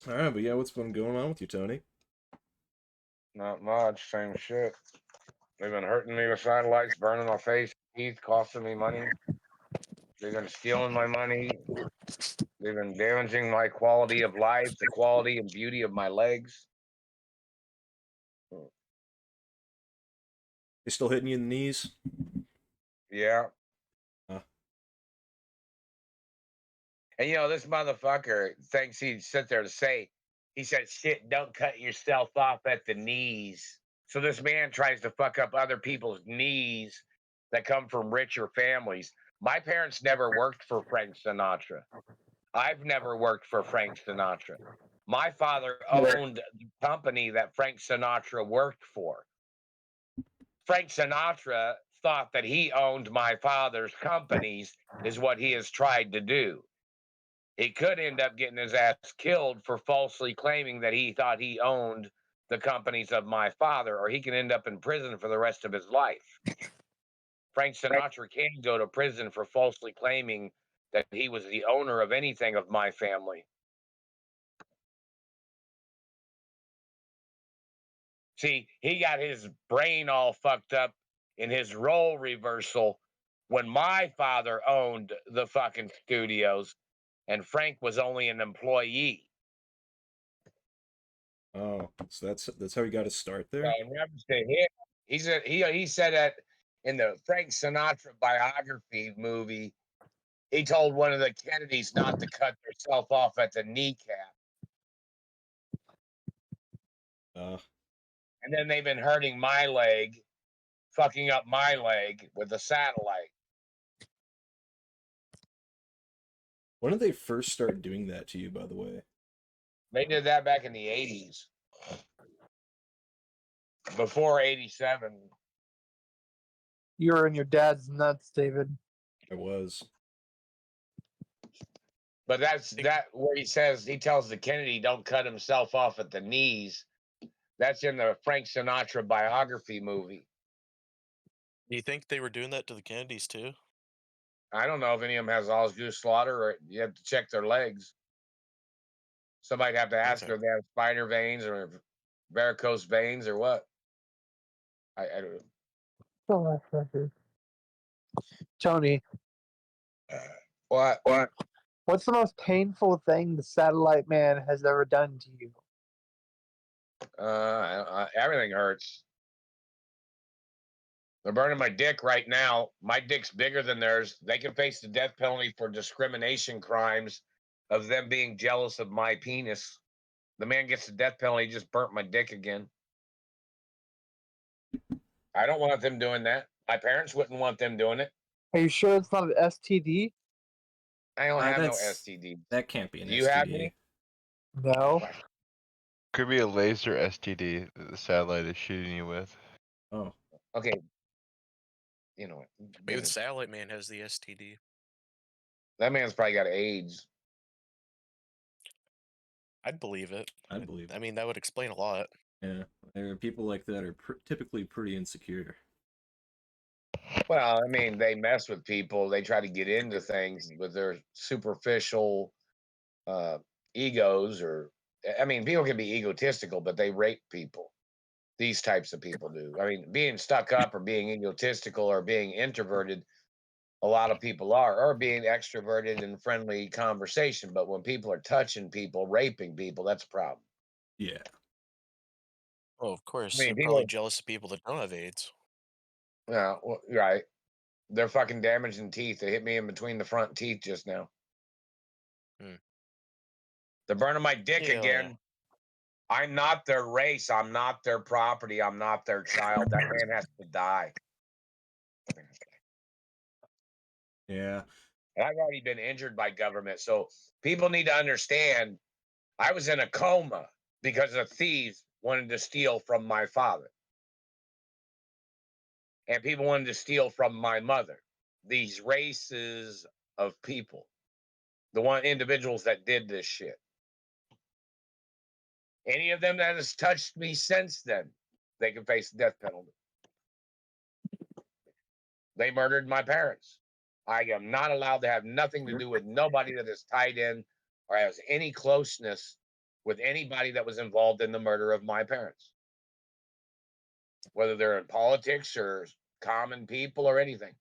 All right, but yeah, what's been going on with you, Tony? Not much, same shit. They've been hurting me with satellites, burning my face, teeth, costing me money. They've been stealing my money. They've been damaging my quality of life, the quality and beauty of my legs. They still hitting you in the knees? Yeah. Uh, And this motherfucker thinks he'd sit there to say, he said, shit, don't cut yourself off at the knees. So this man tries to fuck up other people's knees that come from richer families. My parents never worked for Frank Sinatra. I've never worked for Frank Sinatra. My father owned the company that Frank Sinatra worked for. Frank Sinatra thought that he owned my father's companies, is what he has tried to do. He could end up getting his ass killed for falsely claiming that he thought he owned the companies of my father, or he can end up in prison for the rest of his life. Frank Sinatra can go to prison for falsely claiming that he was the owner of anything of my family. See, he got his brain all fucked up in his role reversal when my father owned the fucking studios and Frank was only an employee. oh, so that's how you got to start So there. never to him. He said that in the Frank Sinatra biography movie. He told one of the Kennedys not to cut herself off at the kneecap, Uh, and then they've been hurting my leg, fucking up my leg with a satellite. when did they first start doing that to you, by the way? They did that back in the 80s, before 87. You're in your dad's nuts, David. I was. But that's where he tells the Kennedy don't cut himself off at the knees. That's in the Frank Sinatra biography movie. Do you think they were doing that to the Kennedys too? I don't know if any of them has Osgood slaughter, or you have to check their legs. Somebody'd have to ask Okay. if they have spider veins or varicose veins or what. I don't know. Tony, What? what's the most painful thing the satellite man has ever done to you? Everything hurts. They're burning my dick right now. My dick's bigger than theirs. They can face the death penalty for discrimination crimes of them being jealous of my penis. The man gets the death penalty, he just burnt my dick again. I don't want them doing that. My parents wouldn't want them doing it. Are you sure it's not an STD? I don't have no That's STD. that can't be an Do you STD. have any? No. Could be a laser STD that the satellite is shooting you with. Oh, Okay. You know what? Maybe the satellite man has the STD. That man's probably got AIDS. I'd believe it. I believe I it. mean, that would explain a lot. Yeah, there are people like that are typically pretty insecure. Well, I mean, they mess with people. They try to get into things with their superficial uh, egos, or I mean, people can be egotistical, but they rape people. These types of people do. I mean, being stuck up or being egotistical or being introverted, a lot of people are, or being extroverted in friendly conversation. But when people are touching people, raping people, that's a problem. Yeah. Oh, of course. I mean, They're probably people, jealous of people that don't have AIDS. yeah, well, right. They're fucking damaging teeth. They hit me in between the front teeth just now. Hmm. They're burning my dick Yeah. again. I'm not their race. I'm not their property. I'm not their child. That man has to die. Yeah. And I've already been injured by government. So people need to understand I was in a coma because a thief wanted to steal from my father. And people wanted to steal from my mother. These races of people, the one individuals that did this shit. Any of them that has touched me since then, they can face the death penalty. They murdered my parents. I am not allowed to have nothing to do with nobody that is tied in or has any closeness with anybody that was involved in the murder of my parents, whether they're in politics or common people or anything.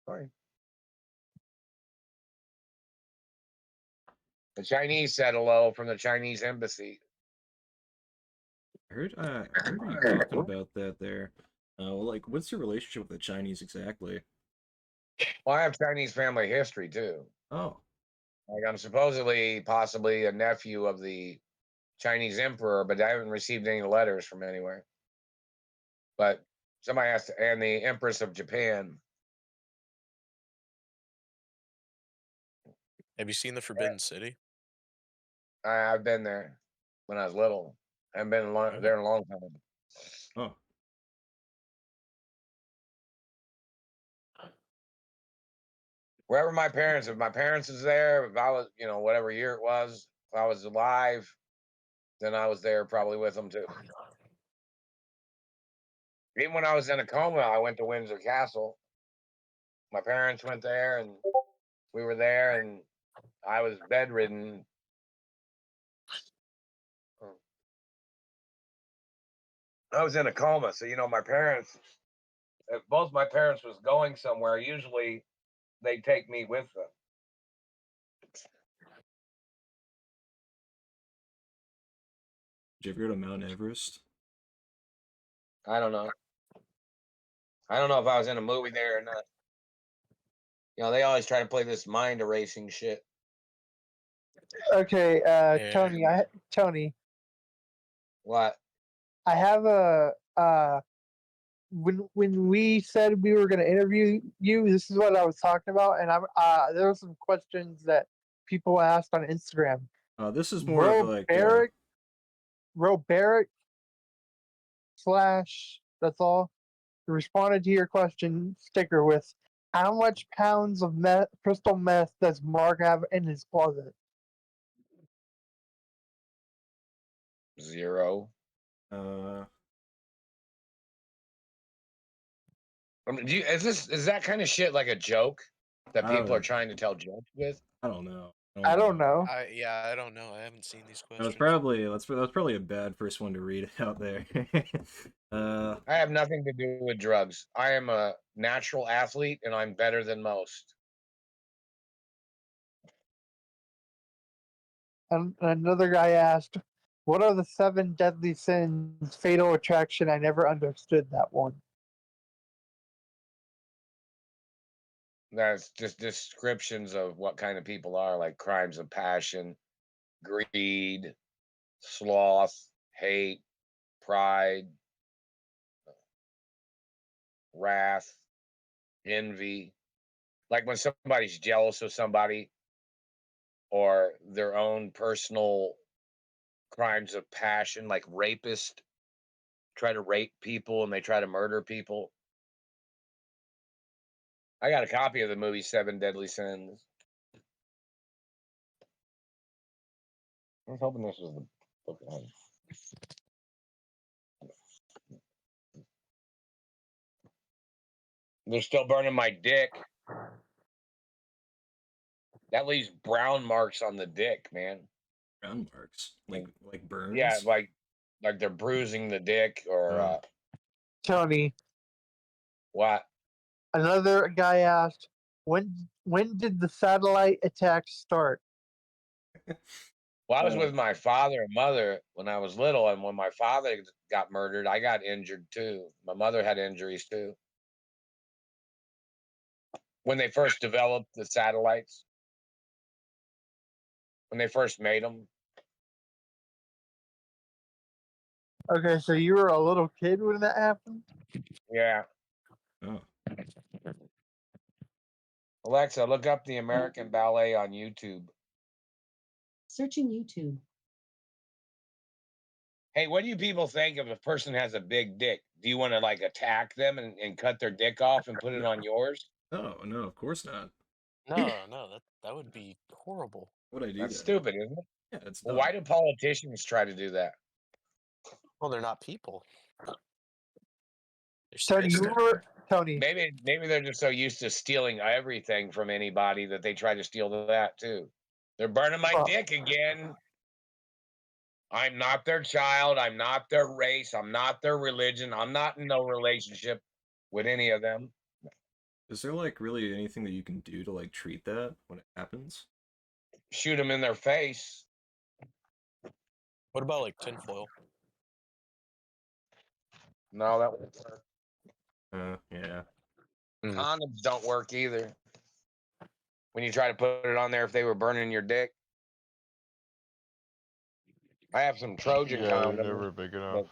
Sorry. The Chinese said hello from the Chinese embassy. I remember you talking about that there. Well, like, what's your relationship with the Chinese exactly? Well, I have Chinese family history too. Oh, Like I'm supposedly, possibly a nephew of the Chinese emperor, but I haven't received any letters from anywhere. But somebody has to, and the Empress of Japan. Have you seen the Forbidden City? I've been there when I was little. I haven't been there in a long time. oh, Wherever my parents, if my parents was there, if I was, whatever year it was, if I was alive, then I was there probably with them too. Even when I was in a coma, I went to Windsor Castle. My parents went there, and we were there, and I was bedridden. I was in a coma, so my parents. If both my parents was going somewhere, usually they take me with them. did you ever go to Mount Everest? I don't know. I don't know if I was in a movie there or not. They always try to play this mind erasing shit. Okay, Yeah. Tony, What? I have a when we said we were going to interview you, this is what I was talking about, and there were some questions that people asked on Instagram. This is more of like Roberic / that's all responded to your question sticker with, how much pounds of crystal meth does Mark have in his closet? 0. Is that kind of shit like a joke that people are trying to tell jokes with? I don't know. I don't know. I don't know. I haven't seen these That was questions. probably a bad first one to read out there. I have nothing to do with drugs. I am a natural athlete, and I'm better than most. And another guy asked, what are the 7 deadly sins? Fatal Attraction. I never understood that one. That's just descriptions of what kind of people are, like crimes of passion, greed, sloth, hate, pride, wrath, envy. Like when somebody's jealous of somebody or their own personal crimes of passion, like rapists try to rape people and they try to murder people. I got a copy of the movie 7 Deadly Sins. I was hoping this was the book. They're still burning my dick. That leaves brown marks on the dick, man. Brown marks, like burns. Yeah, like they're bruising the dick or Tony, what? another guy asked, when did the satellite attacks start? Well, I was with my father and mother when I was little, and when my father got murdered, I got injured too. My mother had injuries too. When they first developed the satellites, when they first made them. Okay, so you were a little kid when that happened? Yeah. Oh. Alexa, look up the American Ballet on YouTube. Searching YouTube. Hey, what do you people think if a person has a big dick? Do you want to like attack them and cut their dick off and put it on yours? No, of course not. No, that would be horrible. What would I do? That's that? stupid, isn't it? Yeah, it's Well, dumb. why do politicians try to do that? Well, they're not people. Tony, Tony, Maybe they're just so used to stealing everything from anybody that they try to steal that too. They're burning my Well- dick again. I'm not their child. I'm not their race. I'm not their religion. I'm not in no relationship with any of them. Is there like really anything that you can do to like treat that when it happens? Shoot them in their face. What about like tinfoil? No, that won't work. Yeah. Condoms don't work either. When you try to put it on there, if they were burning your dick. I have some Trojan Yeah, condoms. they're never big enough.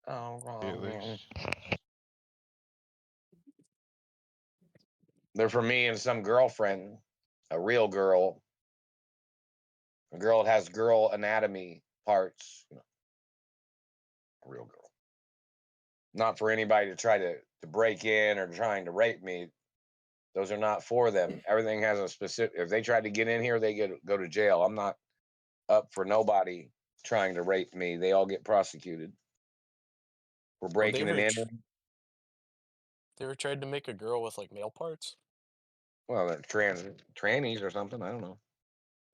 Oh, At least. they're for me and some girlfriend, a real girl, a girl that has girl anatomy parts, a real girl. Not for anybody to try to break in or trying to rape me. Those are not for them. Everything has a specific. If they try to get in here, they go to jail. I'm not up for nobody trying to rape me. They all get prosecuted. We're breaking it in. They ever tried to make a girl with like male parts? Well, they're trannies or something. I don't know.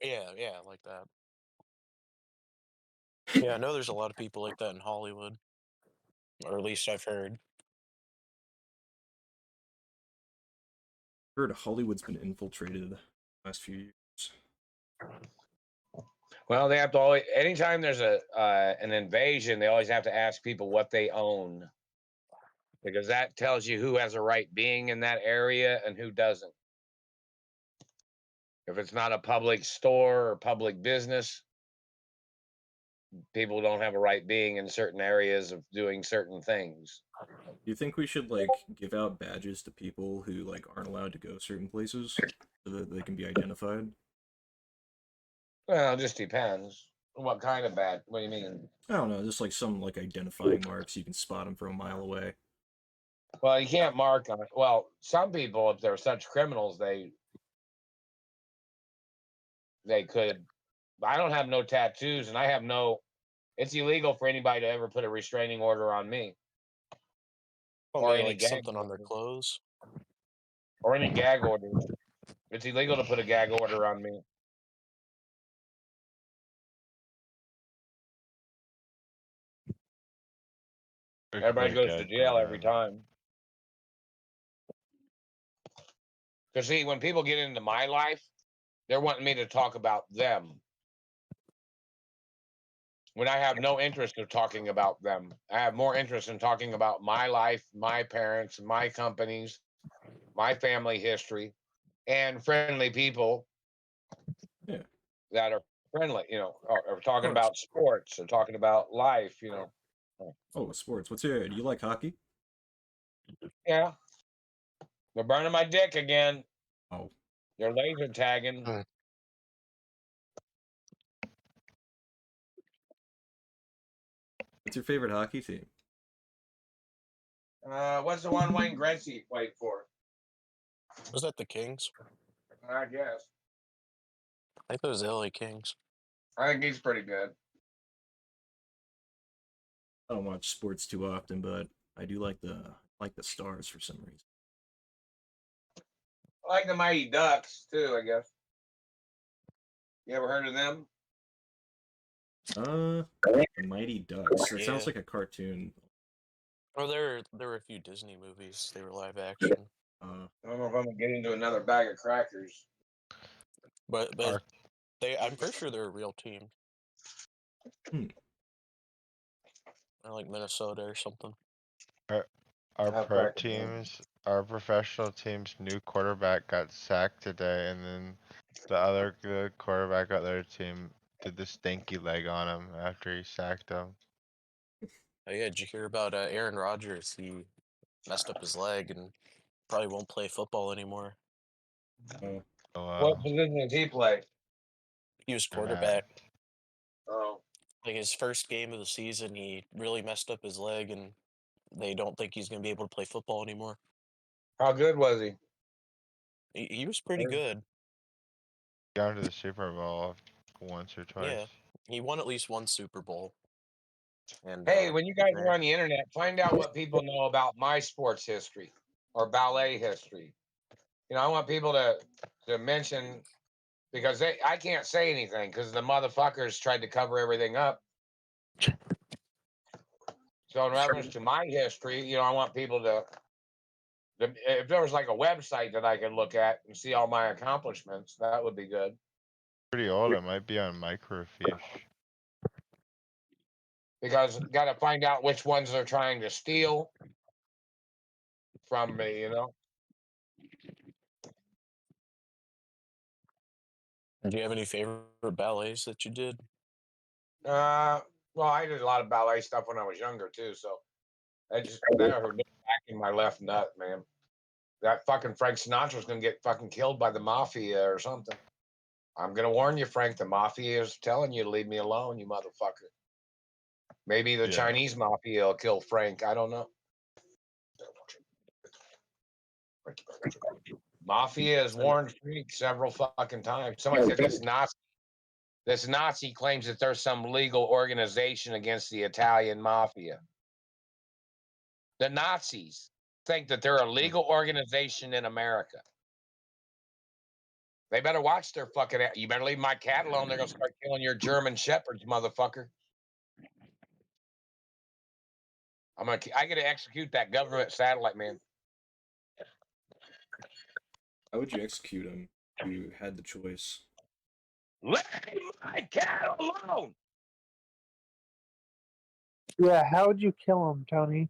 Yeah, like that. Yeah, I know there's a lot of people like that in Hollywood, or at least I've heard. Heard Hollywood's been infiltrated the last few years. Well, they have to always. Anytime there's an invasion, they always have to ask people what they own, because that tells you who has a right being in that area and who doesn't. If it's not a public store or public business, people don't have a right being in certain areas of doing certain things. Do you think we should like give out badges to people who like aren't allowed to go certain places so that they can be identified? Well, it just depends. What kind of bad? What do you mean? I don't know, just like some like identifying marks you can spot them from a mile away. Well, you can't mark on it. Well, some people, if they're such criminals, they could. I don't have no tattoos, and I have no. It's illegal for anybody to ever put a restraining order on me. Well, Or maybe any like gag something on their order. clothes. Or any gag order. It's illegal to put a gag order on me. Everybody goes to jail every time. Because see, when people get into my life, they're wanting me to talk about them. When I have no interest in talking about them, I have more interest in talking about my life, my parents, my companies, my family history, and friendly people. Yeah. That are friendly, or talking course. about sports or talking about life, Oh, sports. What's your? Do you like hockey? Yeah. They're burning my dick again. Oh, They're laser tagging. what's your favorite hockey team? What's the one Wayne Gretzky played for? Was that the Kings? I guess. I think it was the LA Kings. I think he's pretty good. I don't watch sports too often, but I do like the Stars for some reason. I like the Mighty Ducks too, I guess. You ever heard of them? The Mighty Ducks. That sounds Yeah. like a cartoon. Oh, there were a few Disney movies. They were live action. I don't know if I'm gonna get into another bag of crackers. But I'm pretty sure they're a real team. Or like Minnesota or something. Our Have pro crackers, man. teams, our professional team's new quarterback got sacked today, and then the other good quarterback on their team did the stinky leg on him after he sacked him. Oh yeah, did you hear about Aaron Rodgers? He messed up his leg and probably won't play football anymore. So, What position does he play? He was They're not. quarterback. Oh, Like his first game of the season, he really messed up his leg, and they don't think he's gonna be able to play football anymore. how good was he? He was pretty good. Gone to the Super Bowl once or twice. Yeah, he won at least one Super Bowl. And Hey, when you guys yeah. are on the internet, find out what people know about my sports history or ballet history. I want people to mention because I can't say anything because the motherfuckers tried to cover everything up. So in reference to my history, I want people to if there was like a website that I could look at and see all my accomplishments, that would be good. Pretty old. It might be on microfiche. Because got to find out which ones they're trying to steal from me. Do you have any favorite ballets that you did? Well, I did a lot of ballet stuff when I was younger too, so that hurt me back in my left nut, man. That fucking Frank Sinatra's gonna get fucking killed by the mafia or something. I'm gonna warn you, Frank. The mafia is telling you to leave me alone, you motherfucker. Maybe the Yeah. Chinese mafia will kill Frank. I don't know. Mafia has warned Frank several fucking times. Somebody said this Nazi claims that there's some legal organization against the Italian mafia. The Nazis think that they're a legal organization in America. They better watch their fucking. You better leave my cat alone. They're gonna start killing your German shepherds, motherfucker. I gotta execute that government satellite man. How would you execute him if you had the choice? Leave my cat alone. Yeah, how would you kill him, Tony?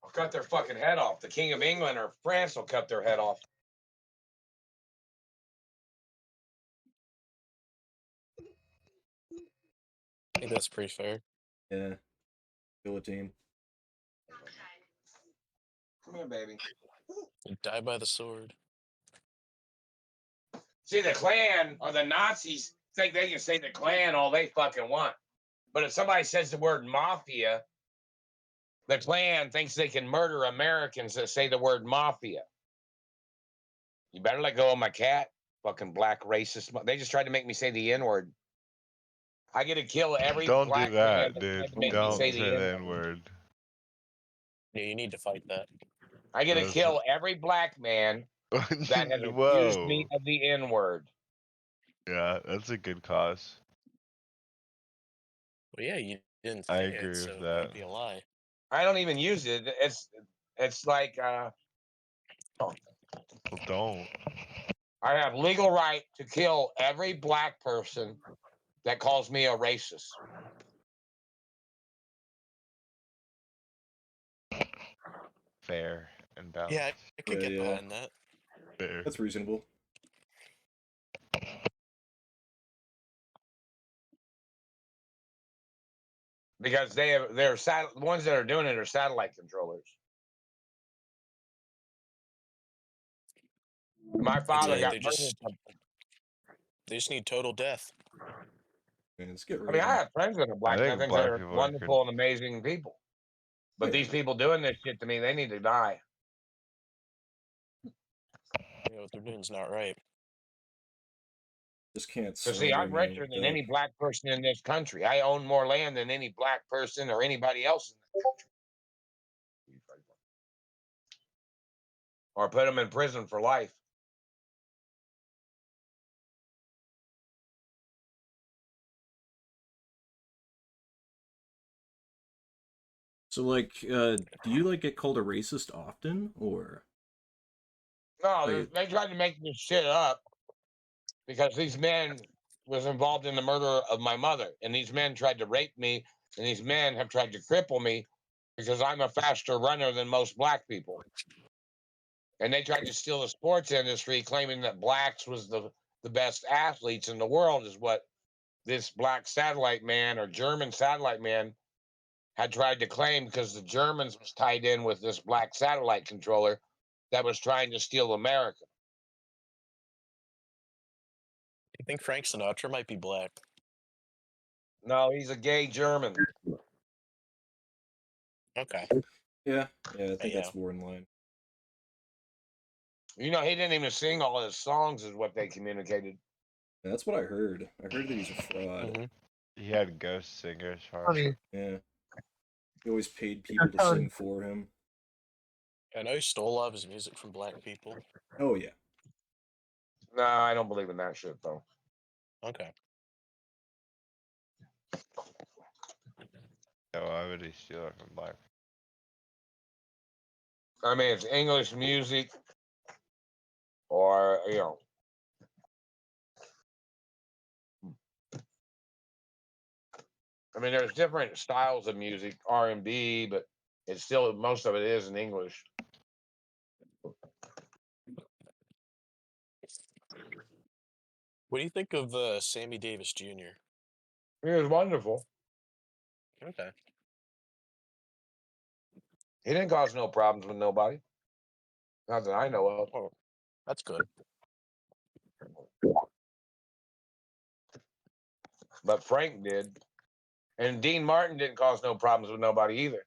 I'll cut their fucking head off. The King of England or France will cut their head off. I think that's pretty fair. Yeah. Guillotine. Come here, baby. You die by the sword. See, the Klan or the Nazis think they can say the Klan all they fucking want. But if somebody says the word mafia, the Klan thinks they can murder Americans that say the word mafia. You better let go of my cat, fucking black racist. They just tried to make me say the N-word. I get to kill every Don't black do that, man that dude. tried to make me Don't say say the the N-word. N-word. Yeah, you need to fight that. I get to Those- kill every black man that has accused me Whoa. of the N-word. Yeah, that's a good cause. Well, yeah, you didn't I say agree it, so with it that. can't be a lie. I don't even use it. It's like Well, don't. I have legal right to kill every black person that calls me a racist. Fair and balanced. Yeah, I could get Yeah. behind that. Fair. That's reasonable. Because the ones that are doing it are satellite controllers. My father it. got They murdered. They just need total death. Man, let's get I rid mean, of I him. have friends that are black, I and I think think black they're people are wonderful and amazing people. But Yeah. these people doing this shit to me, they need to die. You know, what they're doing's not right. Just can't So see, surrender I'm me richer with than that. any black person in this country. I own more land than any black person or anybody else in the country. Or put them in prison for life. So, like, do you, like, get called a racist often, or? No, Like, they tried to make this shit up because these men was involved in the murder of my mother, and these men tried to rape me, and these men have tried to cripple me because I'm a faster runner than most black people. And they tried to steal the sports industry, claiming that blacks was the best athletes in the world, is what this black satellite man or German satellite man had tried to claim, because the Germans was tied in with this black satellite controller that was trying to steal America. You think Frank Sinatra might be black? No, he's a gay German. Okay. yeah, I think Yeah. that's more in line. He didn't even sing all his songs, is what they communicated. Yeah, that's what I heard. I heard that he's a fraud. Mm-hmm. He had ghost singers for Tony, Yeah. He always paid people to Tony. sing for him. I know he stole a lot of his music from black people. Oh, yeah. No, I don't believe in that shit though. Okay. Yeah, why would he steal it from black? I mean, it's English music, or I mean, there's different styles of music, R&B, but it's still most of it is in English. What do you think of Sammy Davis Jr.? He was wonderful. Okay. He didn't cause no problems with nobody, not that I know of. Oh, that's good. But Frank did, and Dean Martin didn't cause no problems with nobody either.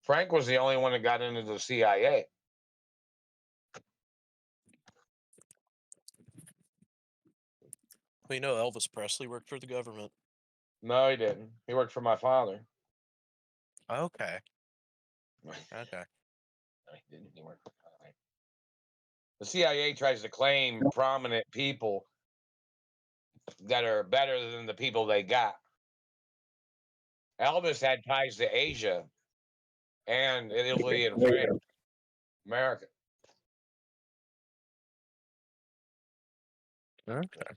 Frank was the only one that got into the CIA. Well, you know, Elvis Presley worked for the government. No, he didn't. He worked for my father. Okay. No, Okay. he didn't. He worked for my father. The CIA tries to claim prominent people that are better than the people they got. Elvis had ties to Asia and Italy and France, America. Okay.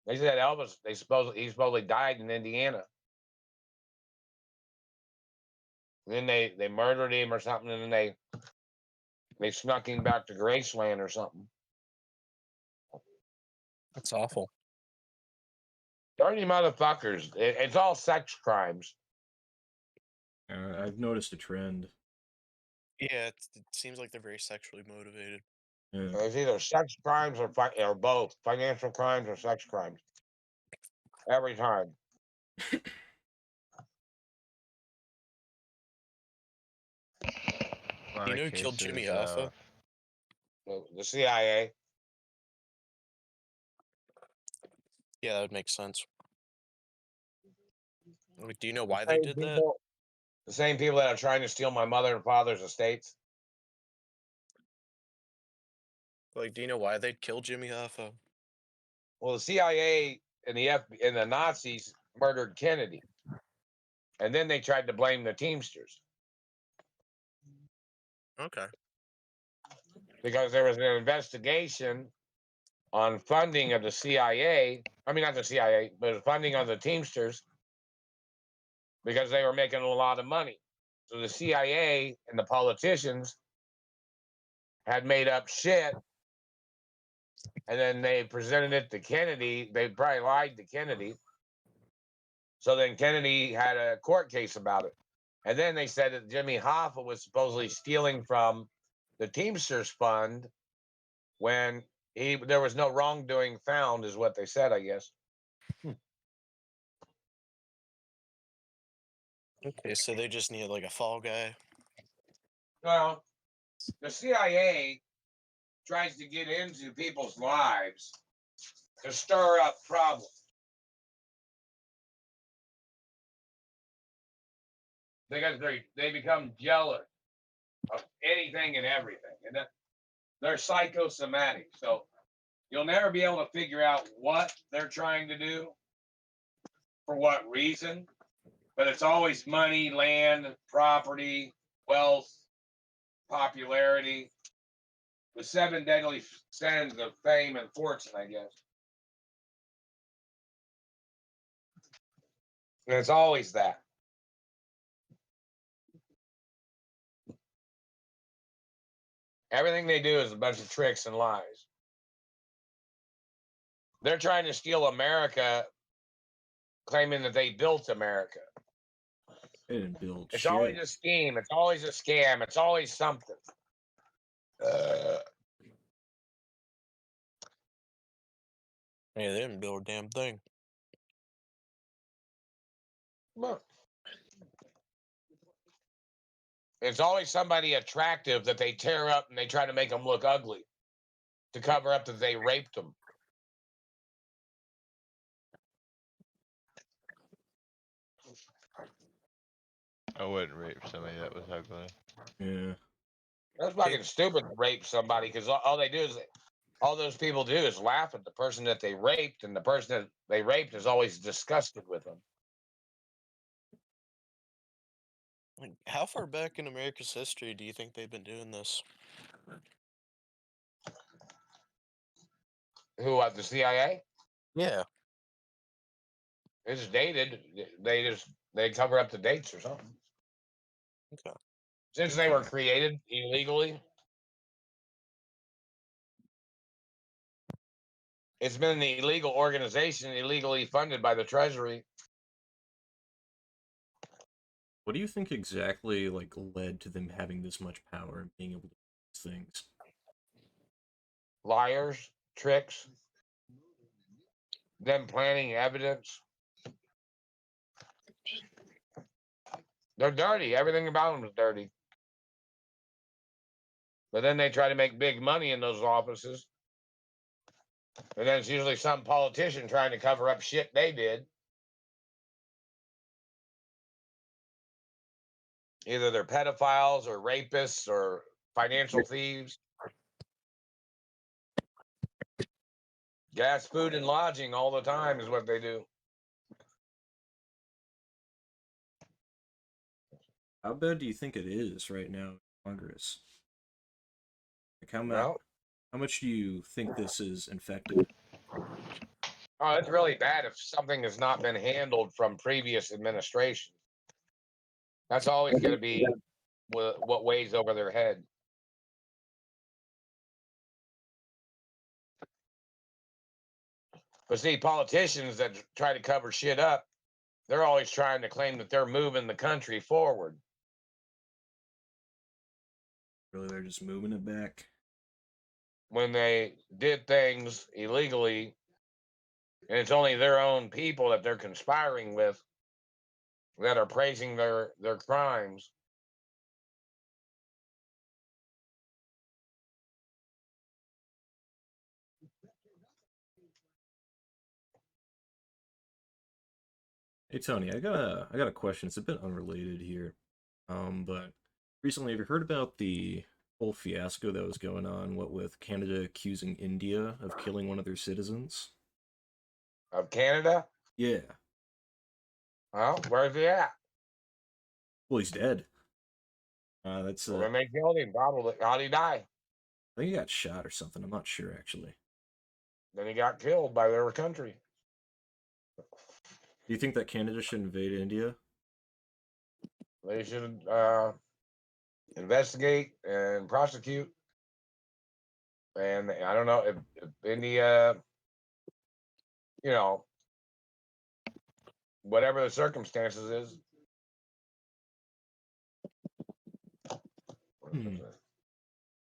They said Elvis. He supposedly died in Indiana. And then they murdered him or something, and then they snuck him back to Graceland or something. That's awful. Dirty motherfuckers. It's all sex crimes. I've noticed a trend. Yeah, it seems like they're very sexually motivated. Yeah. It's either sex crimes or both financial crimes or sex crimes. Every time. A lot You of know who killed Jimmy cases Hoffa? The CIA. Yeah, that would make sense. Like, do you know why The they same did that? people, the same people that are trying to steal my mother and father's estates. Like, do you know why they'd kill Jimmy Hoffa? Well, the CIA and the Nazis murdered Kennedy, and then they tried to blame the Teamsters Okay. because there was an investigation on funding of the CIA. I mean, not the CIA, but funding of the Teamsters because they were making a lot of money. So the CIA and the politicians had made up shit, and then they presented it to Kennedy. They probably lied to Kennedy. So then Kennedy had a court case about it. And then they said that Jimmy Hoffa was supposedly stealing from the Teamsters Fund when there was no wrongdoing found, is what they said, I guess. Okay, so they just need like a fall guy. Well, the CIA tries to get into people's lives to stir up problems. Because they become jealous of anything and everything. And they're psychosomatic. So you'll never be able to figure out what they're trying to do for what reason. But it's always money, land, property, wealth, popularity. The seven deadly sins of fame and fortune, I guess. And it's always that. Everything they do is a bunch of tricks and lies. They're trying to steal America, claiming that they built America. They didn't build It's shit. always a scheme. It's always a scam. It's always something. Yeah, they didn't build a damn thing. Look. It's always somebody attractive that they tear up and they try to make them look ugly to cover up that they raped them. I wouldn't rape somebody that was ugly. Yeah. That's fucking stupid to rape somebody because all they do is all those people do is laugh at the person that they raped, and the person that they raped is always disgusted with them. Like, how far back in America's history do you think they've been doing this? Who? The CIA? Yeah. It's dated. They cover up the dates or something. Okay. Since they were created illegally, it's been an illegal organization, illegally funded by the Treasury. What do you think exactly like led to them having this much power and being able to do these things? Liars, tricks, them planting evidence. They're dirty. Everything about them is dirty. But then they try to make big money in those offices. And then it's usually some politician trying to cover up shit they did. Either they're pedophiles or rapists or financial thieves. Gas, food, and lodging all the time is what they do. How bad do you think it is right now in Congress? Like Well, how much do you think this is infected? oh, it's really bad if something has not been handled from previous administrations. That's always going to be what weighs over their head. But see, politicians that try to cover shit up, they're always trying to claim that they're moving the country forward. Really, they're just moving it back. When they did things illegally, and it's only their own people that they're conspiring with that are praising their crimes. Hey Tony, I got a question. It's a bit unrelated here. But recently, have you heard about the whole fiasco that was going on, what with Canada accusing India of killing one of their citizens? Of Canada? Yeah. Well, where's he at? Well, he's dead. That's When they killed him, probably. How'd he die? I think he got shot or something. I'm not sure actually. Then he got killed by their country. Do you think that Canada should invade India? They should investigate and prosecute. And I don't know if India, you know, whatever the circumstances is.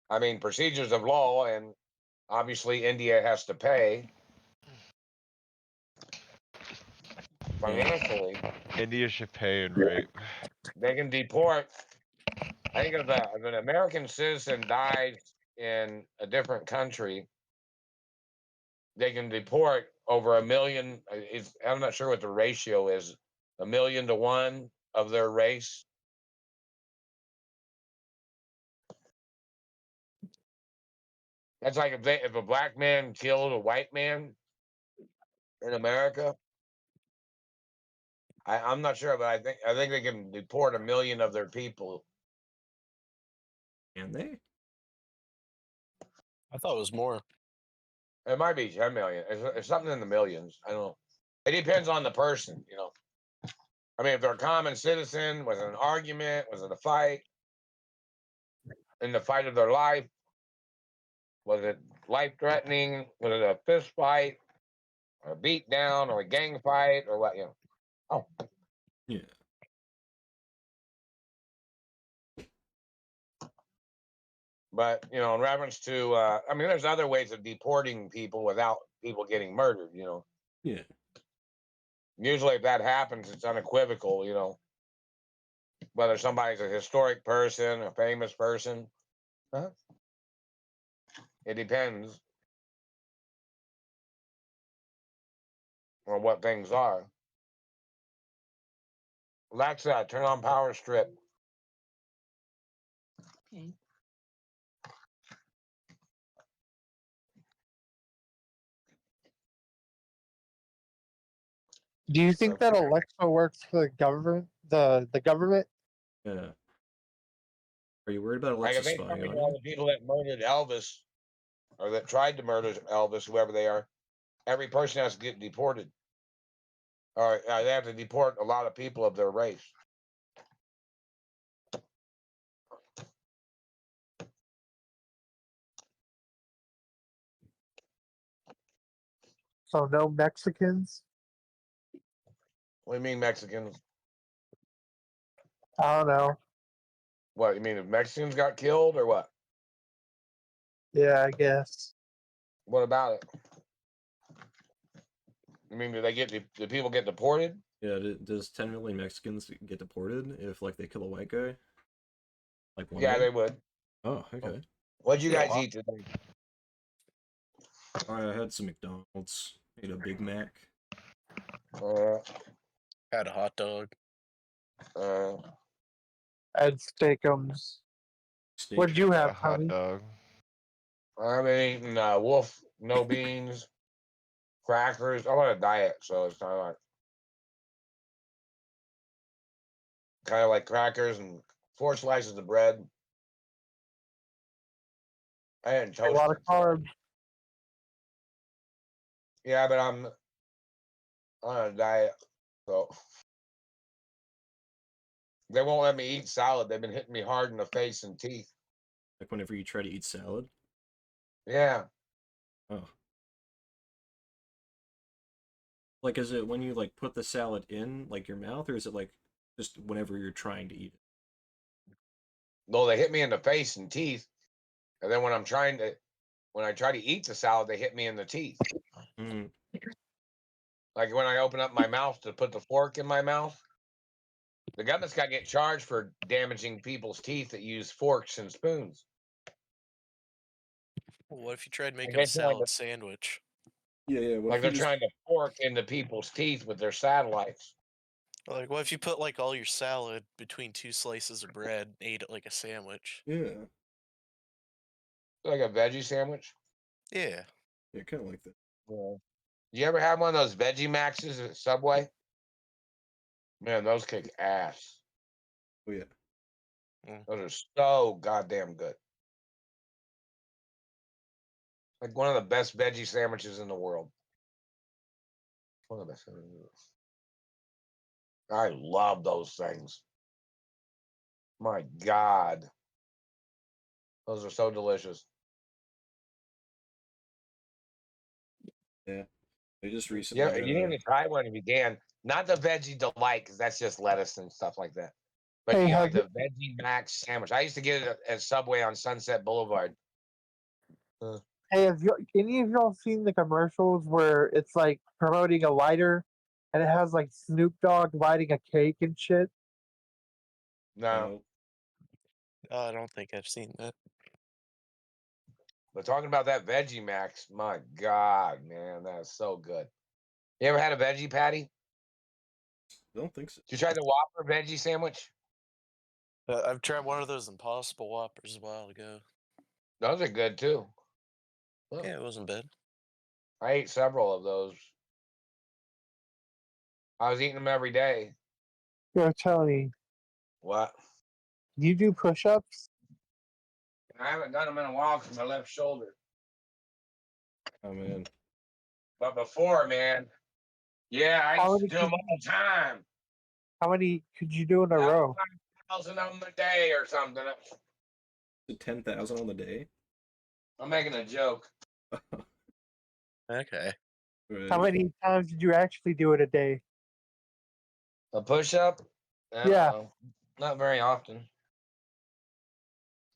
I mean, procedures of law, and obviously India has to pay financially. India should pay and rape. They can deport. I think if an American citizen dies in a different country, they can deport over 1 million. I'm not sure what the ratio is, 1 million to 1 of their race. That's like if a black man killed a white man in America. I'm not sure, but I think they can deport 1 million of their people. Can they? I thought it was more. It might be 10 million. It's something in the millions. I don't know. It depends on the person, you know. I mean, if they're a common citizen, was it an argument? Was it a fight? In the fight of their life? Was it life threatening? Was it a fist fight? Or a beat down or a gang fight or what, you know? Oh. Yeah. But, you know, in reference to, I mean, there's other ways of deporting people without people getting murdered, you know. Yeah. Usually if that happens, it's unequivocal, you know. Whether somebody's a historic person, a famous person. Huh? It depends on what things are. Alexa, turn on Power Strip. Okay. Do you think So- that Alexa works for the government? The government? Yeah. Are you worried about Like Alexa if they spying find on all you? the people that murdered Elvis or that tried to murder Elvis, whoever they are, every person has to get deported. Or they have to deport a lot of people of their race. So no Mexicans? What do you mean Mexicans? I don't know. What you mean if Mexicans got killed or what? Yeah, I guess. What about it? I mean, do people get deported? Yeah, does 10 million Mexicans get deported if, like, they kill a white guy? Like, one Yeah, day? they would. Oh, okay. What'd you Yeah, guys wow. eat today? I had some McDonald's. Ate a Big Mac. Uh, Had a hot dog. uh, And steakums. Steak. What'd you A have, hot Tommy? dog. I've been eating wolf, no beans, crackers. I'm on a diet, so it's kind of like crackers and 4 slices of bread. I didn't A toast lot it. of carbs. Yeah, but I'm on a diet, so they won't let me eat salad. They've been hitting me hard in the face and teeth. Like, whenever you try to eat salad. Yeah, Oh. Like, is it when you, like, put the salad in, like, your mouth, or is it, like, just whenever you're trying to eat it? no, they hit me in the face and teeth, and then when I try to eat the salad, they hit me in the teeth. Mm. Like when I open up my mouth to put the fork in my mouth, the government's got to get charged for damaging people's teeth that use forks and spoons. Well, what if you tried making they're a trying to- salad sandwich? Yeah, what Like if they're you just... trying to fork into people's teeth with their satellites. Like, what if you put like all your salad between 2 slices of bread and ate it like a sandwich? Yeah. Like a veggie sandwich. Yeah. Yeah, kind of like that. Yeah. You ever have one of those veggie maxes at Subway? Man, those kick ass. Oh, yeah. Those are so goddamn good. Like one of the best veggie sandwiches in the world. One of the best. I love those things. My God. Those are so delicious. Yeah. They just Yeah, recently, you need to try one if you can. Not the veggie delight, because that's just lettuce and stuff like that. But Hey, you have like the veggie max sandwich. I used to get it at Subway on Sunset Boulevard. Hey, have you, any of y'all seen the commercials where it's like promoting a lighter and it has like Snoop Dogg lighting a cake and shit? No, I don't think I've seen that. but talking about that veggie max, my God, man, that's so good. You ever had a veggie patty? I don't think so. Did you try the Whopper veggie sandwich? I've tried one of those Impossible Whoppers a while ago. Those are good too. Huh. Yeah, it wasn't bad. I ate several of those. I was eating them every day. Yo, Tony, What? you do push-ups? I haven't done them in a while because my left shoulder. Oh, man. But before, man, yeah, I How used to many do them could, all the time. how many could you do in a row? 1,000 of them a day or something. Is it 10,000 on the day? I'm making a joke. Okay. How Right. many times did you actually do it a day? A push up? Yeah. Not very often.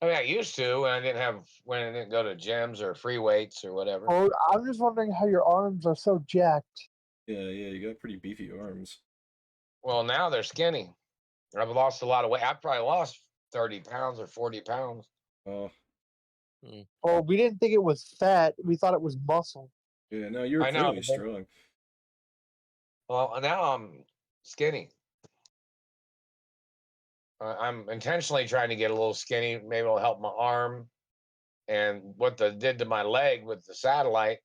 I mean, I used to when I didn't go to gyms or free weights or whatever. Well, I'm just wondering how your arms are so jacked. Yeah, you got pretty beefy arms. Well, now they're skinny. I've lost a lot of weight. I've probably lost 30 pounds or 40 pounds. Oh, Well, we didn't think it was fat. We thought it was muscle. yeah, no, you were I know. clearly strong. Well, now I'm skinny. I'm intentionally trying to get a little skinny. Maybe it'll help my arm. And what they did to my leg with the satellite,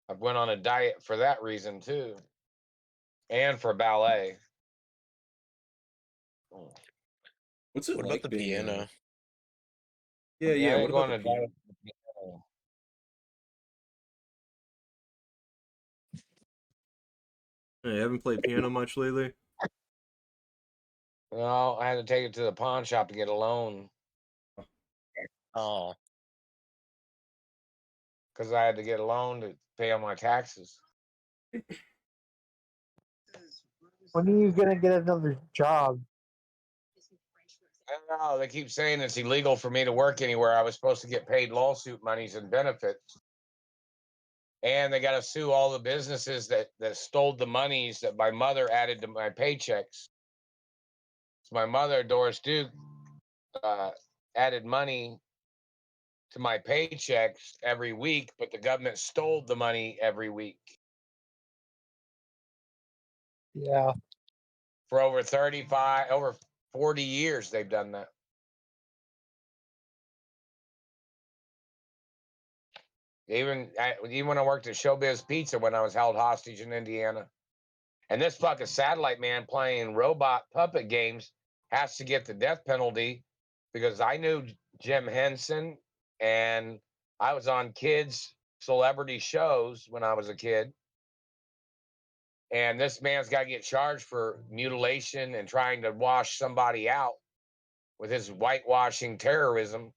I went on a diet for that reason too. and for ballet. What's it What about like the being piano? Yeah, Yeah, yeah. I What ain't about going the to piano? piano. Hey, you haven't played piano much lately? No, I had to take it to the pawn shop to get a loan Oh, because I had to get a loan to pay on my taxes. When are you gonna get another job? I don't know. They keep saying it's illegal for me to work anywhere. I was supposed to get paid lawsuit monies and benefits. And they got to sue all the businesses that stole the monies that my mother added to my paychecks. So my mother, Doris Duke, added money to my paychecks every week, but the government stole the money every week. Yeah. For over 40 years, they've done that. Even when I worked at Showbiz Pizza when I was held hostage in Indiana. And this fucking satellite man playing robot puppet games has to get the death penalty because I knew Jim Henson and I was on kids' celebrity shows when I was a kid. And this man's got to get charged for mutilation and trying to wash somebody out with his whitewashing terrorism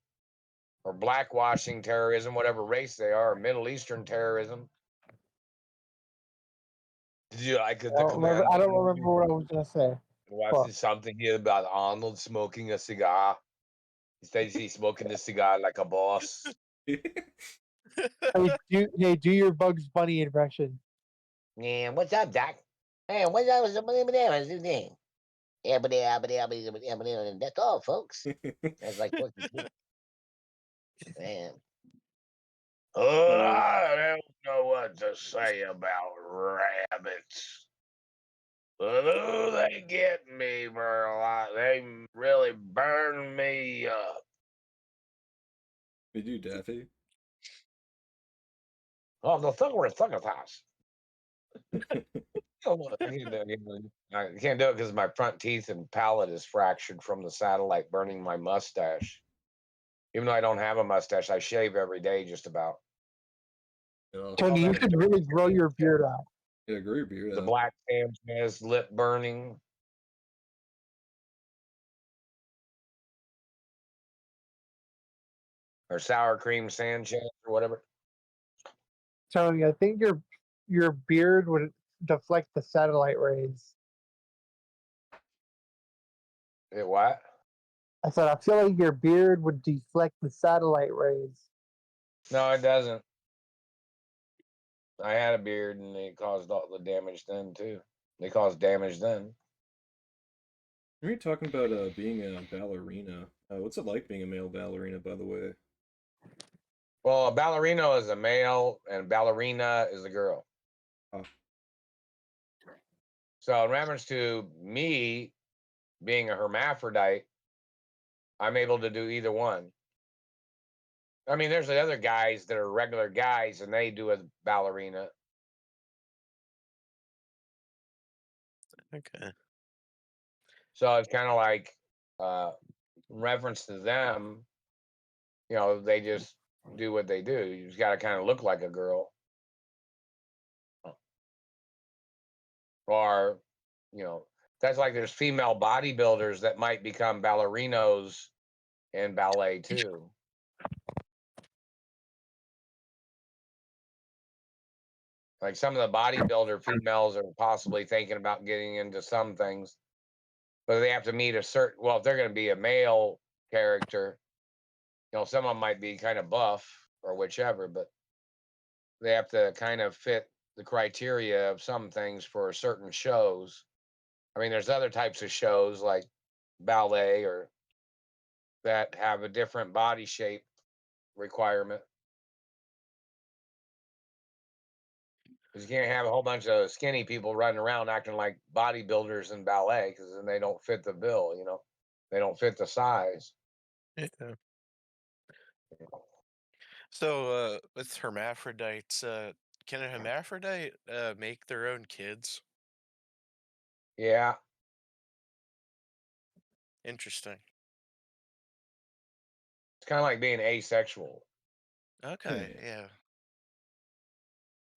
or blackwashing terrorism, whatever race they are, or Middle Eastern terrorism. Did you like the command? I don't remember what I was gonna say. Watching something here about Arnold smoking a cigar. He says he's smoking the cigar like a boss. Hey, do your Bugs Bunny impression. Yeah, what's up, Doc? Hey, what's up? What's his name? Yeah, but that's all, folks. That's like fucking man. Oh, I don't know what to say about rabbits. But ooh, they get me for a lot. They really burn me up. They do, Daffy. Oh, the thing with succotash. I can't do it because my front teeth and palate is fractured from the satellite burning my mustache. Even though I don't have a mustache, I shave every day just about. Oh, Tony, you should really grow your beard out. yeah, grow your beard The out. black Sam has lip burning. Or sour cream Sanchez or whatever. Tony, I think your beard would deflect the satellite rays. It what? I said I feel like your beard would deflect the satellite rays. No, it doesn't. I had a beard and it caused all the damage then too. They caused damage then. We were talking about being a ballerina. What's it like being a male ballerina, by the way? Well, a ballerino is a male and ballerina is a girl. Oh. So in reference to me being a hermaphrodite, I'm able to do either one. I mean, there's the other guys that are regular guys and they do a ballerina. okay. So it's kind of like in reference to them, they just do what they do. You just got to kind of look like a girl. Or, that's like there's female bodybuilders that might become ballerinos in ballet too. Like some of the bodybuilder females are possibly thinking about getting into some things, but they have to meet a certain, well, if they're going to be a male character, some of them might be kind of buff or whichever, but they have to kind of fit the criteria of some things for certain shows. I mean, there's other types of shows like ballet or that have a different body shape requirement. Because you can't have a whole bunch of skinny people running around acting like bodybuilders in ballet because then they don't fit the bill, they don't fit the size. Yeah. So, with hermaphrodites, can a hermaphrodite make their own kids? Yeah. Interesting. It's kind of like being asexual. Okay, yeah.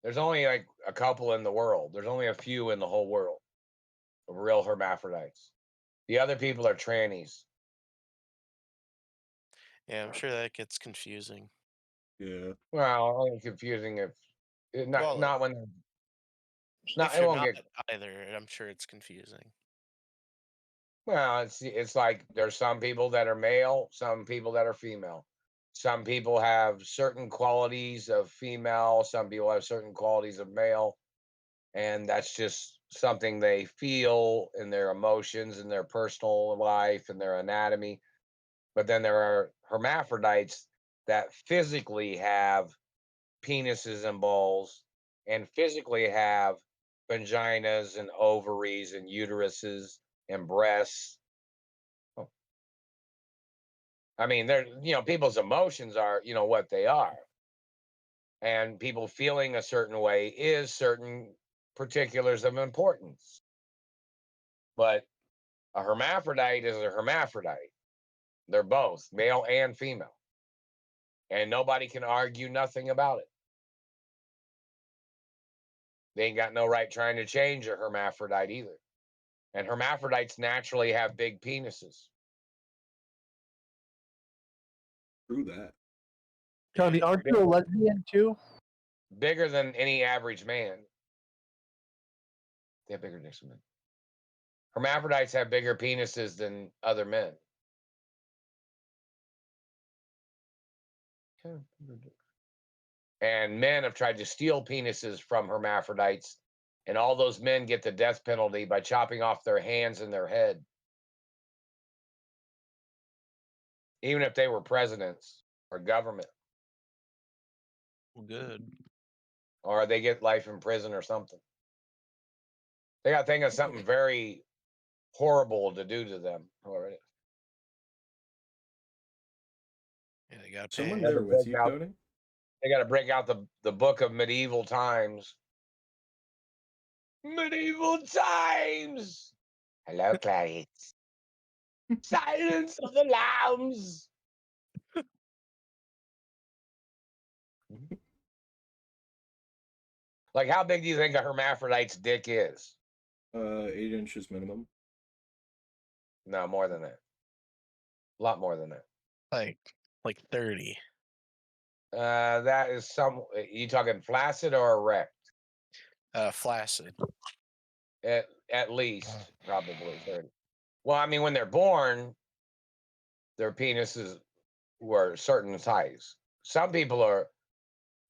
There's only like a couple in the world. There's only a few in the whole world of real hermaphrodites. The other people are trannies. Yeah, I'm sure that gets confusing. Yeah. Well, only confusing if not Well, when no, if it you're won't not get. either, I'm sure it's confusing. Well, it's like there's some people that are male, some people that are female. Some people have certain qualities of female, some people have certain qualities of male, and that's just something they feel in their emotions in their personal life and their anatomy. But then there are hermaphrodites that physically have penises and balls and physically have vaginas and ovaries and uteruses and breasts. Oh, I mean, people's emotions are, what they are. And people feeling a certain way is certain particulars of importance. But a hermaphrodite is a hermaphrodite. They're both male and female. And nobody can argue nothing about it. They ain't got no right trying to change a hermaphrodite either. And hermaphrodites naturally have big penises. True that. Tony, aren't you a lesbian too? Bigger than any average man. They have bigger dicks than men. Hermaphrodites have bigger penises than other men. And men have tried to steal penises from hermaphrodites, and all those men get the death penalty by chopping off their hands and their head. Even if they were presidents or government. Good. Or they get life in prison or something. They got to think of something very horrible to do to them. Already. Yeah, they got to Someone pay. there with you, Cody? They got to break out the book of medieval times. Medieval times. Hello, Clarice. Silence of the lambs. Like, how big do you think a hermaphrodite's dick is? 8 inches minimum. No, more than that. A lot more than that. Like 30. That is you talking flaccid or erect? Flaccid. At least, probably 30. Well, I mean, when they're born, their penises were certain size. Some people are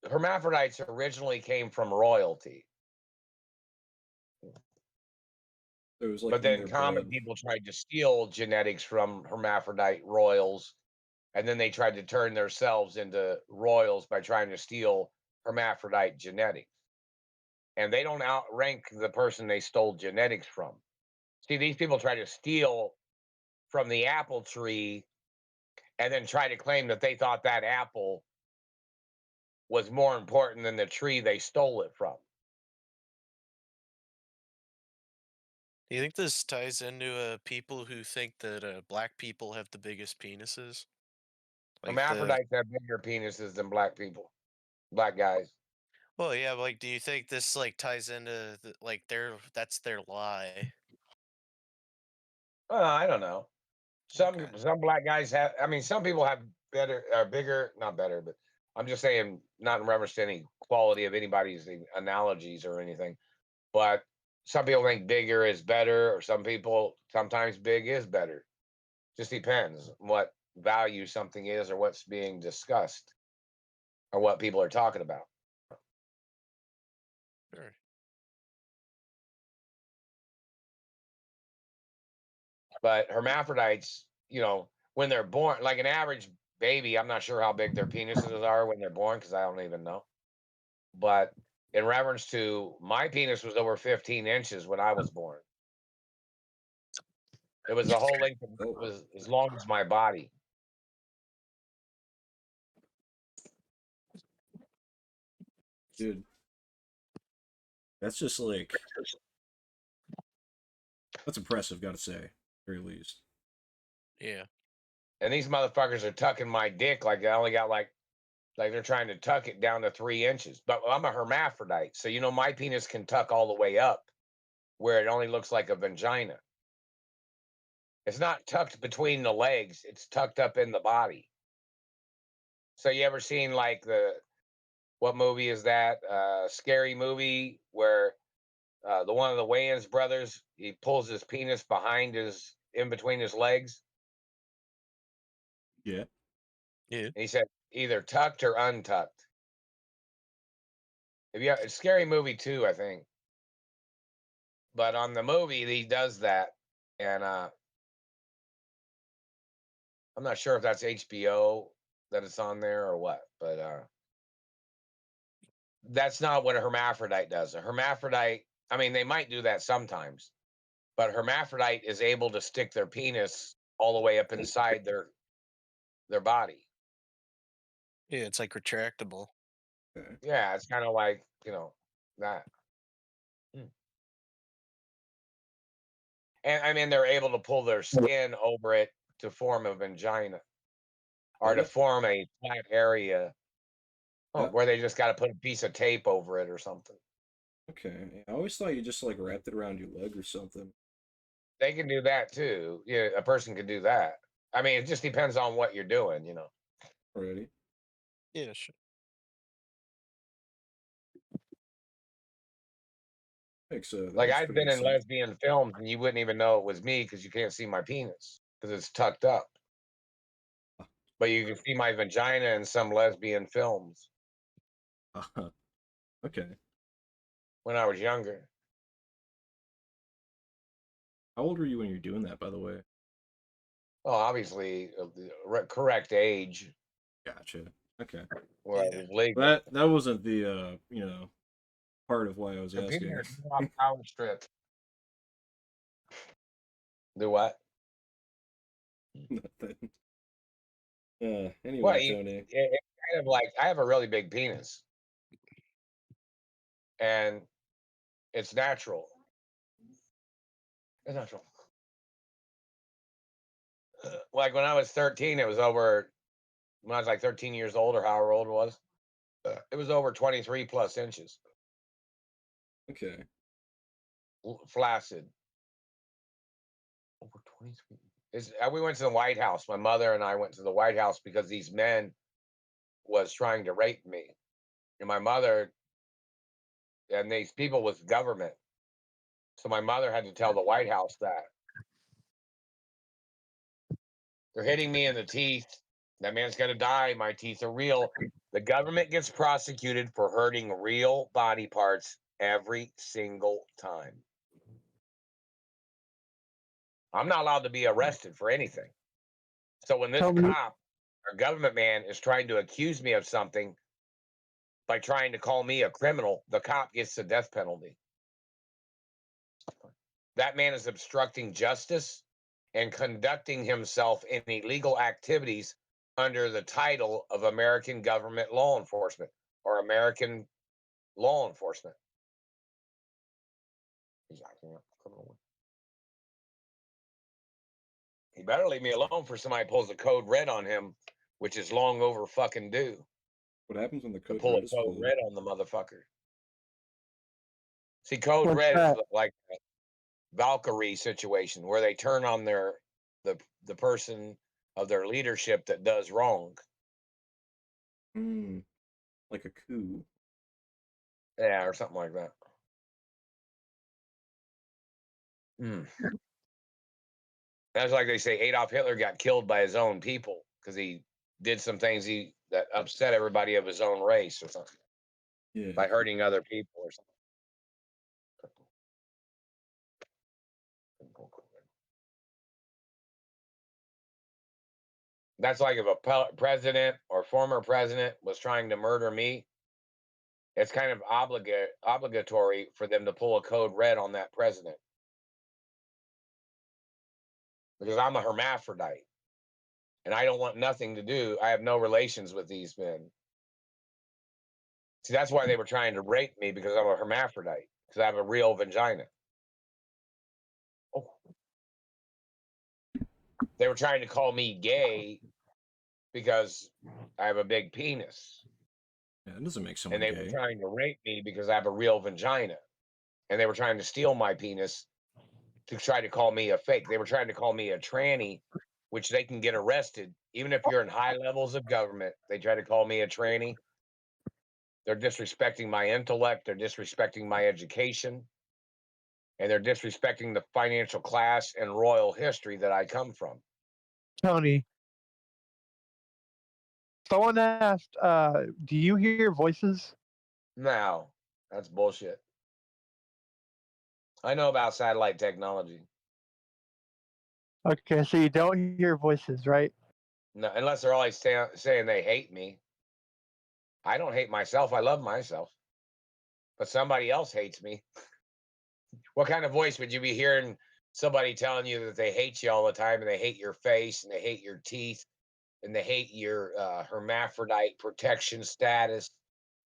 hermaphrodites originally came from royalty. It was like But in then their common blood. people tried to steal genetics from hermaphrodite royals, and then they tried to turn themselves into royals by trying to steal hermaphrodite genetics. And they don't outrank the person they stole genetics from. See, these people try to steal from the apple tree and then try to claim that they thought that apple was more important than the tree they stole it from. Do you think this ties into people who think that black people have the biggest penises? Like Hermaphrodites have bigger penises than black people, black guys. well, yeah, but, like, do you think this ties into that's their lie? I don't know. Some Okay. some black guys have. I mean, some people have bigger, not better, but I'm just saying, not in reference to any quality of anybody's analogies or anything. But some people think bigger is better, or some people sometimes big is better. Just depends what value something is, or what's being discussed, or what people are talking about. Sure. But hermaphrodites, when they're born, like an average baby, I'm not sure how big their penises are when they're born because I don't even know. But in reference to my penis was over 15 inches when I was born. It was the whole length. It Oh, was as long as my body. dude. That's just like That's impressive, gotta say, very least. Yeah. And these motherfuckers are tucking my dick like I only got like they're trying to tuck it down to 3 inches. But I'm a hermaphrodite, so my penis can tuck all the way up where it only looks like a vagina. It's not tucked between the legs, it's tucked up in the body. So you ever seen like what movie is that? Scary movie where the one of the Wayans brothers, he pulls his penis in between his legs. Yeah. Yeah. And he said either tucked or untucked. It's a Scary Movie 2, I think. But on the movie, he does that. And I'm not sure if that's HBO that it's on there or what, but that's not what a hermaphrodite does. A hermaphrodite, I mean, they might do that sometimes, but hermaphrodite is able to stick their penis all the way up inside their body. Yeah, it's like retractable. Okay. Yeah, it's kind of like, that. And I mean, they're able to pull their skin over it to form a vagina or to form a flat area where they just got to put a piece of tape over it or something. Okay. I always thought you just like wrapped it around your leg or something. They can do that too. Yeah, a person can do that. I mean, it just depends on what you're doing, Already. Yeah, sure. Makes that Like makes I've pretty been good in sense. lesbian films and you wouldn't even know it was me because you can't see my penis because it's tucked up. But you can see my vagina in some lesbian films Okay. when I was younger. How old were you when you were doing that, by the way? Well, obviously, the correct age Gotcha. Okay. where I Yeah. was legal. That wasn't the part of why I was asking. Computer, turn off power strip. Do what? Nothing. Well, Anyway, Tony. it's kind of like I have a really big penis, and it's natural. It's natural. Like when I was 13, it was over. When I was like 13 years old or however old it was, it was over 23 plus inches, Okay. flaccid. Over 23. We went to the White House. My mother and I went to the White House because these men was trying to rape me, and my mother and these people with government. So my mother had to tell the White House that they're hitting me in the teeth. That man's gonna die. My teeth are real. The government gets prosecuted for hurting real body parts every single time. I'm not allowed to be arrested for anything. So when this Tell me, cop or government man is trying to accuse me of something by trying to call me a criminal, the cop gets the death penalty. That man is obstructing justice and conducting himself in illegal activities under the title of American government law enforcement or American law enforcement. He's acting up criminal. He better leave me alone for somebody pulls a code red on him, which is long over fucking due. What happens when the To code pull red a is code pulled? red on the motherfucker. See, code what's red is that? like a Valkyrie situation where they turn on the person of their leadership that does wrong. Hmm. Like a coup. Yeah, or something like that. That's like they say Adolf Hitler got killed by his own people because he did some things that upset everybody of his own race or something Yeah. by hurting other people or something. That's like if a president or former president was trying to murder me, it's kind of obligatory for them to pull a code red on that president because I'm a hermaphrodite and I don't want nothing to do. I have no relations with these men. See, that's why they were trying to rape me because I'm a hermaphrodite because I have a real vagina. Oh, They were trying to call me gay because I have a big penis. Yeah, it doesn't make And someone they were gay. trying to rape me because I have a real vagina. And they were trying to steal my penis to try to call me a fake. They were trying to call me a tranny, which they can get arrested. Even if you're in high levels of government, they try to call me a tranny. They're disrespecting my intellect. They're disrespecting my education. And they're disrespecting the financial class and royal history that I come from. Tony, someone asked, "Do you hear voices?" Now, that's bullshit. I know about satellite technology. Okay, so you don't hear voices, right? No, unless they're always saying they hate me. I don't hate myself. I love myself. But somebody else hates me. What kind of voice would you be hearing somebody telling you that they hate you all the time and they hate your face and they hate your teeth and they hate your hermaphrodite protection status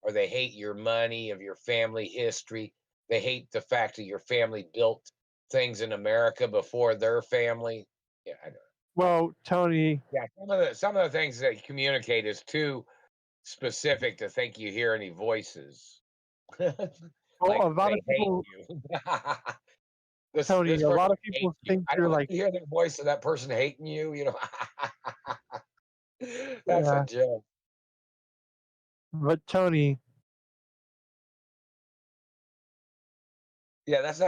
or they hate your money of your family history? They hate the fact that your family built things in America before their family. Yeah, I know. Well, Tony, Yeah, some of the things that you communicate is too specific to think you hear any voices. well, Like a lot of they hate people, you. Tony, This a person lot of hates people you. think I you're don't like like, to hear that voice of that person hating you. You know, that's a yeah, joke. but Tony, Yeah, that's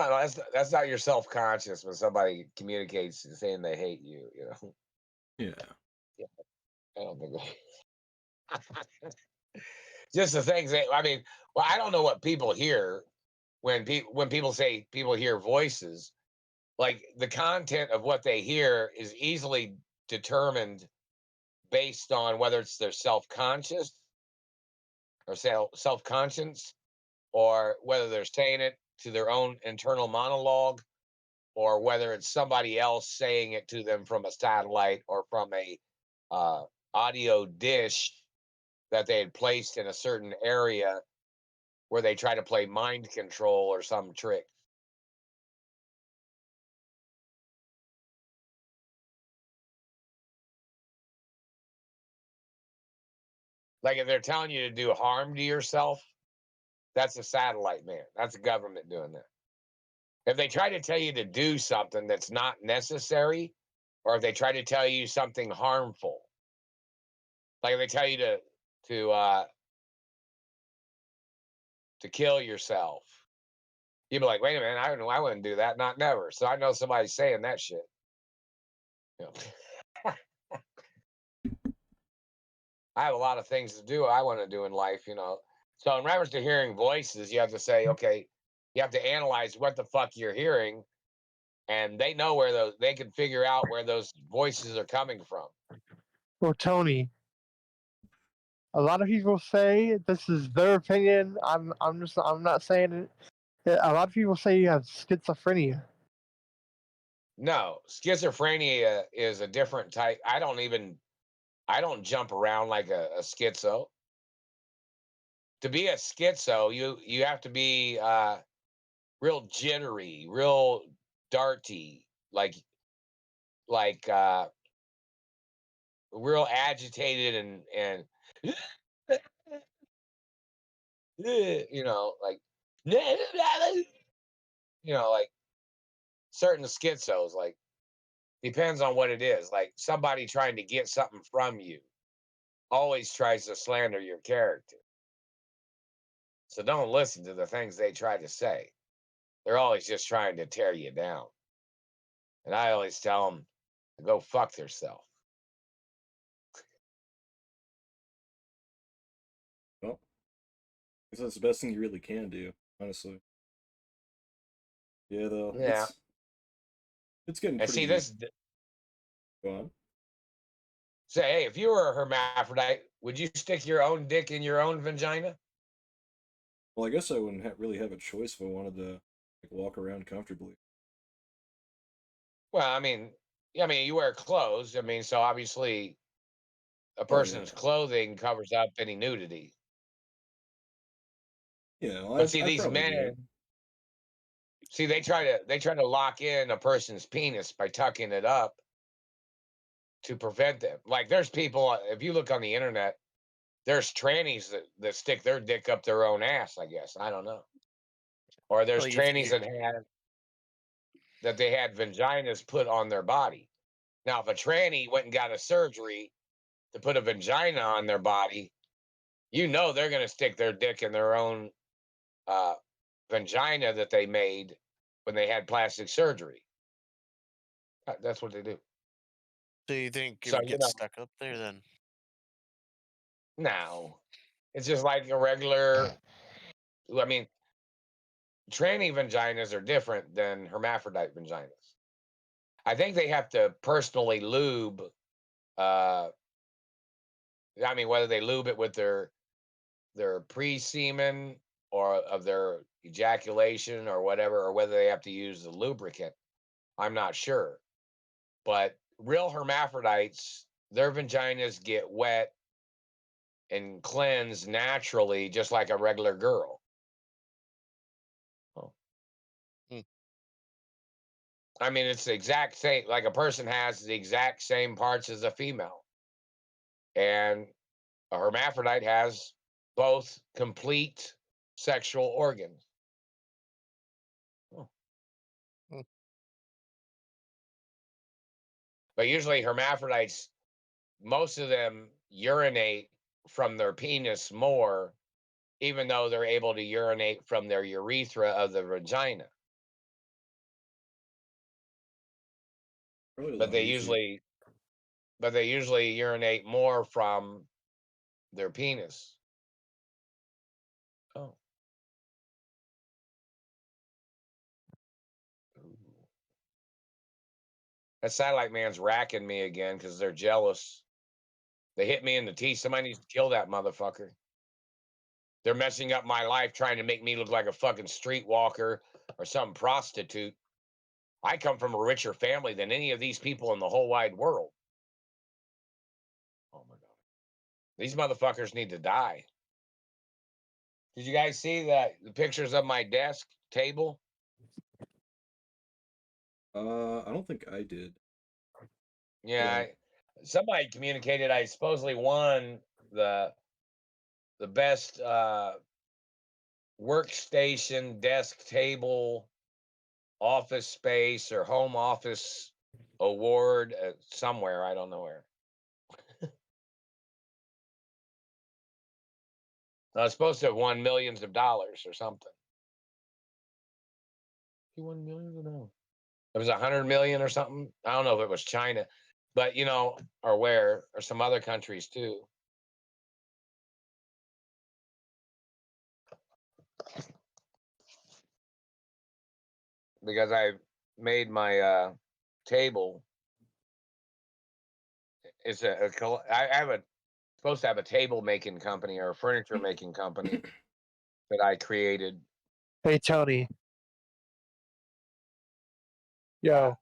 not your self conscious when somebody communicates saying they hate you. You know, Yeah. yeah, I don't think. Just the things that I mean. Well, I don't know what people hear when people say people hear voices. Like the content of what they hear is easily determined based on whether it's their self-conscious or self-conscience or whether they're saying it to their own internal monologue or whether it's somebody else saying it to them from a satellite or from a uh, audio dish that they had placed in a certain area where they try to play mind control or some trick. Like if they're telling you to do harm to yourself, that's a satellite, man. That's the government doing that. If they try to tell you to do something that's not necessary, or if they try to tell you something harmful, like if they tell you to uh, to kill yourself, you'd be like, "Wait a minute, I don't know, I wouldn't do that, not never." So I know somebody's saying that shit. You know? I have a lot of things to do I want to do in life, you know. So in reference to hearing voices, you have to say, okay, you have to analyze what the fuck you're hearing, and they know where those they can figure out where those voices are coming from. well, Tony, a lot of people say this is their opinion. I'm not saying it. A lot of people say you have schizophrenia. No, schizophrenia is a different type. I don't jump around like a schizo. To be a schizo, you have to be real jittery, real darty, like real agitated and you know, like like certain schizos, like depends on what it is. Like somebody trying to get something from you always tries to slander your character. So don't listen to the things they try to say. They're always just trying to tear you down. And I always tell them to go fuck themselves. Well, I guess that's the best thing you really can do, honestly. Yeah, though, Yeah. it's getting And see pretty. this Go on. say, hey, if you were a hermaphrodite, would you stick your own dick in your own vagina? Well, I guess I wouldn't really have a choice if I wanted to like walk around comfortably. Well, I mean, you wear clothes. I mean, so obviously a Oh person's yeah, clothing covers up any nudity. yeah. Well, But see, I'd these probably do it. men, see, they try to lock in a person's penis by tucking it up to prevent them. Like there's people, if you look on the internet, there's trannies that stick their dick up their own ass, I guess. I don't know. Or there's Well, trannies that they had vaginas put on their body. Now, if a tranny went and got a surgery to put a vagina on their body, you know they're going to stick their dick in their own vagina that they made when they had plastic surgery. That's what they do. do you think it So, would get stuck up there then? no. It's just like a regular, I mean, tranny vaginas are different than hermaphrodite vaginas. I think they have to personally lube. I mean, whether they lube it with their pre-semen or of their ejaculation or whatever, or whether they have to use the lubricant, I'm not sure. But real hermaphrodites, their vaginas get wet and cleanse naturally, just like a regular girl. Oh. Hmm. I mean, it's the exact same, like a person has the exact same parts as a female. And a hermaphrodite has both complete sexual organs. Oh. Hmm. But usually hermaphrodites, most of them urinate from their penis more, even though they're able to urinate from their urethra of the vagina. Probably a But lot they easier. usually urinate more from their penis. Oh. Ooh. That satellite man's racking me again because they're jealous. They hit me in the teeth. Somebody needs to kill that motherfucker. They're messing up my life trying to make me look like a fucking streetwalker or some prostitute. I come from a richer family than any of these people in the whole wide world. Oh my God. These motherfuckers need to die. Did you guys see the pictures of my desk table? I don't think I did. Yeah, somebody communicated I supposedly won the best workstation, desk, table, office space, or home office award somewhere. I don't know where. I was supposed to have won millions of dollars or something. He won millions of dollars. It was 100 million or something. I don't know if it was China, but or where, or some other countries too. Because I made my table. It's I have supposed to have a table making company or a furniture making company that I created. Hey Tony. Yo.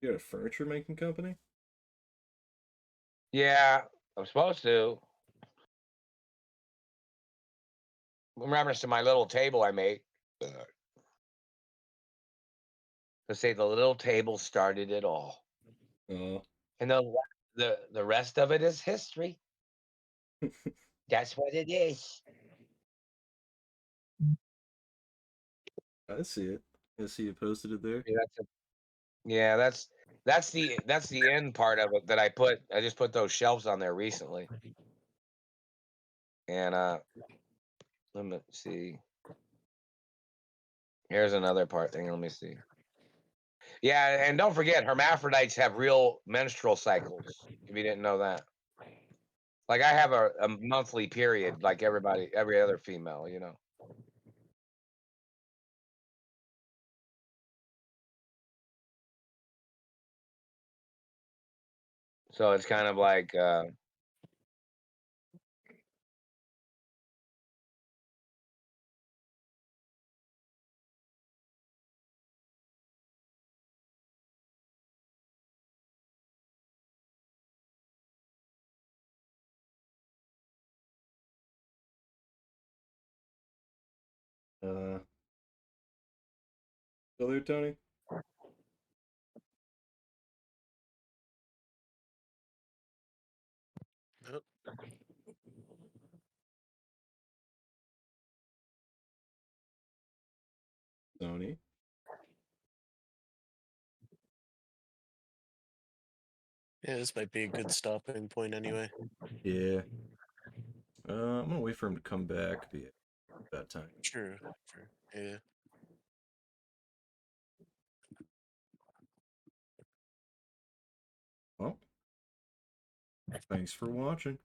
You got a furniture making company? Yeah, I'm supposed to. In reference to my little table I made. To say the little table started it all. Oh. And the rest of it is history. That's what it is. I see it. I see you posted it there. Yeah, that's the end part of it that I just put those shelves on there recently. And let me see. Here's another part thing. Let me see. Yeah, and don't forget, hermaphrodites have real menstrual cycles. If you didn't know that, like I have a monthly period, like every other female. So it's kind of like Uh, Still there, Tony? Yep. Sony. Yeah, this might be a good stopping point anyway. Yeah. I'm gonna wait for him to come back. Be that time. True. Yeah. Well, thanks for watching.